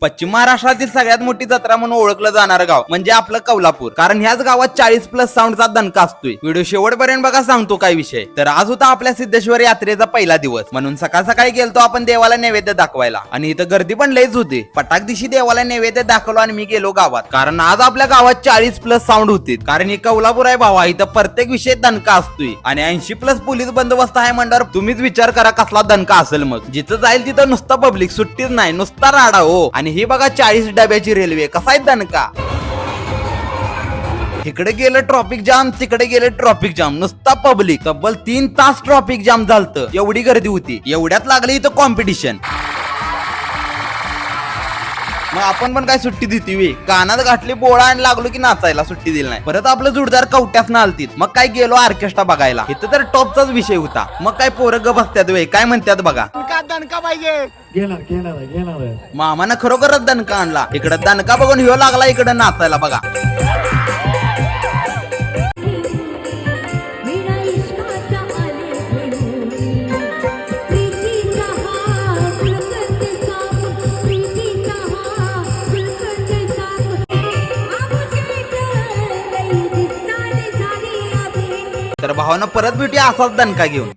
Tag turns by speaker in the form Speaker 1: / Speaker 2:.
Speaker 1: पश्चिम महाराष्ट्रातील सगळ्यात मोठी जत्रा म्हणून ओळखलं जाणारं गाव म्हणजे आपलं कौलापूर. कारण ह्याच गावात 40+ साऊंडचा दणका असतोय. व्हिडिओ शेवटपर्यंत बघा, सांगतो काय विषय. तर आज होता आपल्या सिद्धेश्वर यात्रेचा पहिला दिवस, म्हणून सकाळ सकाळी गेलतो आपण देवाला नैवेद्य दाखवायला. आणि इथं गर्दी पण लईच होती. पटाक दिवशी देवाला नैवेद्य दाखवलो आणि मी गेलो गावात, कारण आज आपल्या गावात 40+ साऊंड होते. कारण हे कौलापूर आहे भावा, इथं प्रत्येक विषय दणका असतोय आणि 80+ पोलीस बंदोबस्त आहे म्हणल्यावर तुम्हीच विचार करा कसला दणका असेल. मग जिथं जाईल तिथं नुसता पब्लिक, सुट्टीच नाही, नुसता राडा हो. आणि ही बघा 40 डब्याची रेल्वे, कसा आहे दणका. इकडे गेलं ट्रॉफिक जाम, तिकडे गेले ट्रॉफिक जाम, नुसता पब्लिक. तब्बल 3 तास ट्रॉफिक जाम झालतं, एवढी गर्दी होती. एवढ्यात लागली इथं कॉम्पिटिशन. मग आपण पण काय सुट्टी देते वे, कानात गाठली बोळा आणि लागलो की नाचायला, सुट्टी दिली नाही. परत आपलं जोडदार कवट्यास आलतीत. मग काय गेलो ऑर्केस्ट्रा बघायला. इथं तर टॉपचाच विषय होता. मग काय पोरं ग बसत्यात वे, काय म्हणतात बघा.
Speaker 2: दणका पाहिजे,
Speaker 1: मामानं खरोखरच दणका आणला. इकडं दणका बघून ह्यो लागला इकडं नाचायला बघा. तर भावानं परत भेटूया असाच दणका घेऊन.